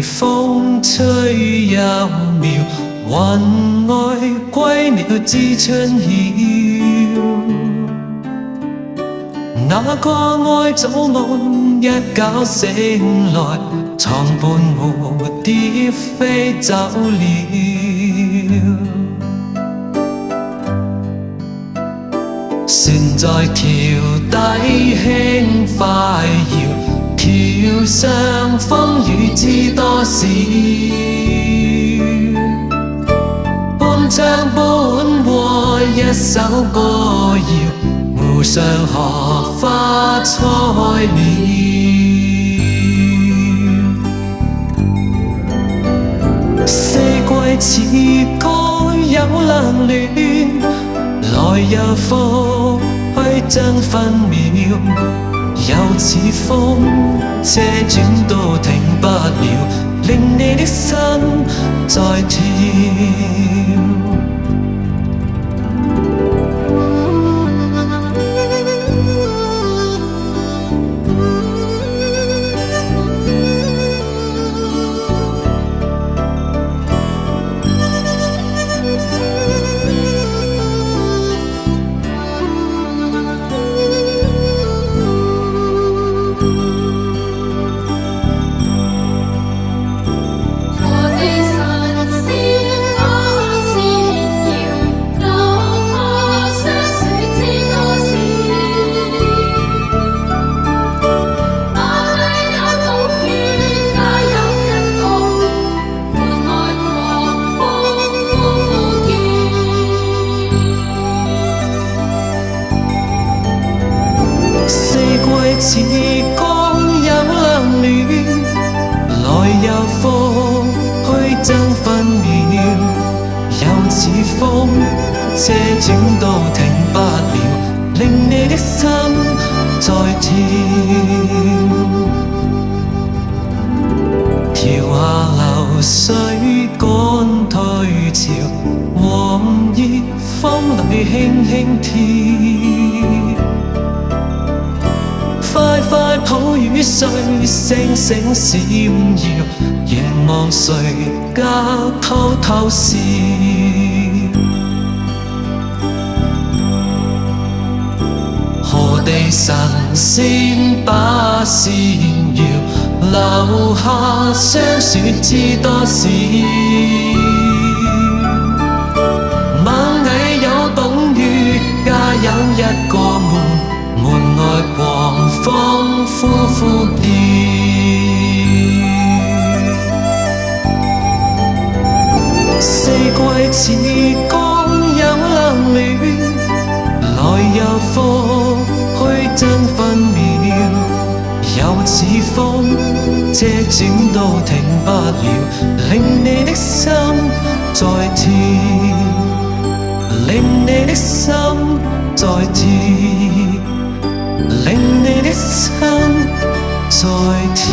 風吹又渺，雲外歸鳥知春曉。那個愛早夢一覺醒來，床伴蝴蝶飛走了。船在橋底輕快搖，橋上風雨知多少。半唱半和一首歌謠，湖上荷花開了。四季似歌有冷暖，來又復去爭分秒，又似風車轉都停不了，令你的心在跳。似光有冷暖，來又復去爭分秒，又似風車轉都停不了，令你的心在跳。橋下流水趕退潮，黃葉風裏輕輕跳。快快抱與誰，星星閃耀，願望誰家偷偷笑。何地神仙把線搖，留下霜雪知多少。螞蟻有洞穴，家有一個門外狂風呼呼叫。四季似光有冷暖，來又復去爭分秒，又似風車轉都停不了，令你的心在跳，令你的心在跳，令你的心在跳。